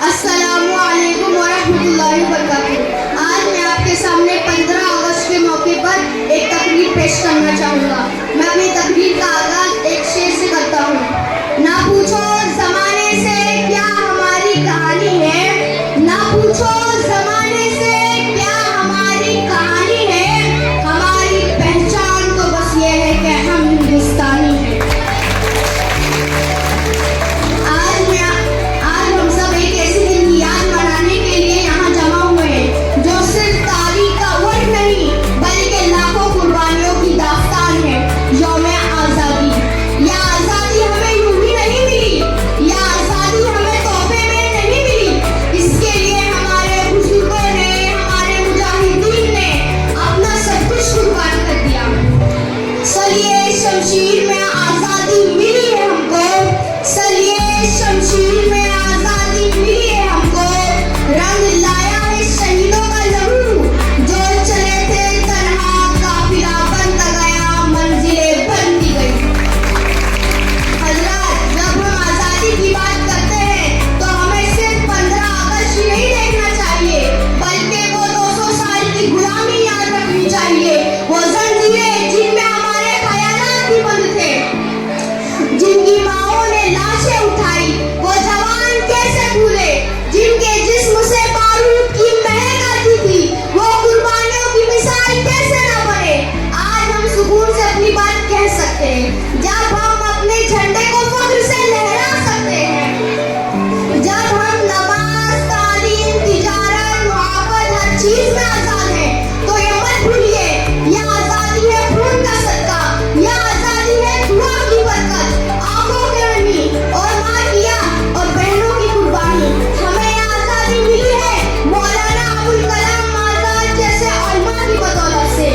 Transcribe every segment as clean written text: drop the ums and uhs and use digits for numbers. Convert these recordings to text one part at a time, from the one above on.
अस्सलामुअलैकुम वरहमतुल्लाहि वबरकातुहू। आज मैं आपके सामने 15 अगस्त के मौके पर एक तकरीर पेश करना चाहूँगा। मैं अपनी तकरीर का आगाज एक शेर से करता हूँ। ना पूछो ज़माने से क्या हमारी कहानी है, ना पूछो ज़माने से क्या हमारी कहानी है, हमारी पहचान तो बस ये है कि हम हिंदुस्तानी हैं। शमशीर में आज़ादी मिली है हमको, सलिए शमशीर में आज़ादी मिली है हमको। रंग लाया है शहीदों का लहू, जो चले थे तन्हा काफिला बनता गया, मंजिलें बनती गई। हज़रात, जब हम आज़ादी की बात करते हैं तो हमें सिर्फ 15 अगस्त ही नहीं देखना चाहिए, बल्कि वो 200 साल की गुलामी याद रखनी चाहिए। वो जंजीरें जिनमें बंद थे, जिनकी माओं ने लाशें उठाई, वो जवान कैसे भूले जिनके जिस्म से बारूद की महक आती थी, वो कुर्बानियों की मिसाल कैसे न बने। आज हम सुकून से अपनी बात कह सकते हैं, जब हम अपने झंडे को फख्र से लहरा सकते हैं, जब हम नमाज, तालीम, तिजारत, मोहब्बत हर चीज में आजाद हैं। तो ये मत भूलिए, यह आजादी है खून का सदका, यह दुआ की बरकत, आंखों की नमी और माँ की याद और बहनों की कुर्बानी। हमें यह आजादी मिली है मौलाना अबुल कलाम आजाद जैसे उलमा की बदौलत से,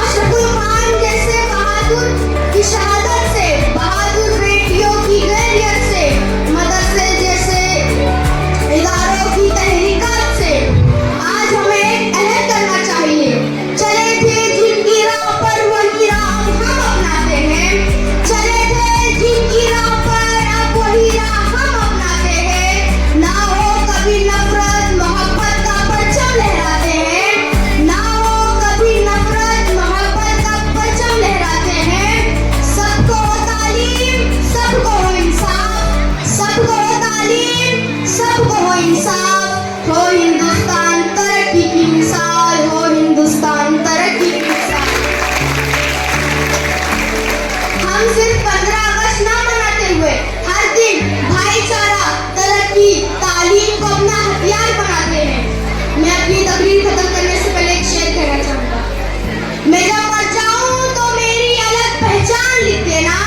अशरफुल खान जैसे बहादुर की शहादत से, बहादुर बेटियों की गैरियत से, मदरसे जैसे इदारों की तहरीकात से। आज हमें एक अहद करना चाहिए, चले थे जिनकी राह पर वही राह हम अपनाते हैं, चले थे जिनकी राह पर अब वही राह हम अपनाते हैं। ना हो कभी नफरत मोहब्बत का परचम लहराते हैं, ना हो कभी नफरत मोहब्बत का परचम लहराते हैं। सबको तालीम, सबको इंसाफ, सबको तालीम, सबको इंसाफ। हो हिंदुस्तान तरक्की की मिसाल, हो हिंदुस्तान तरक्की की मिसाल। हम सिर्फ 15 अगस्त ना मनाते हुए हर दिन भाईचारा, तरक्की, तालीम को अपना हथियार बनाते हैं। मैं अपनी तकरीर खत्म करने से पहले एक शेर कहना चाहूँगा। मैं जब मर जाऊँ तो मेरी अलग पहचान लिख देना,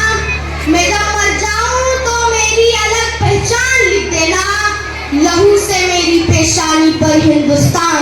मैं जब मर जाऊँ तो मेरी अलग पहचान लिख देना। लहू से मेरी पेशानी पर हिंदुस्तान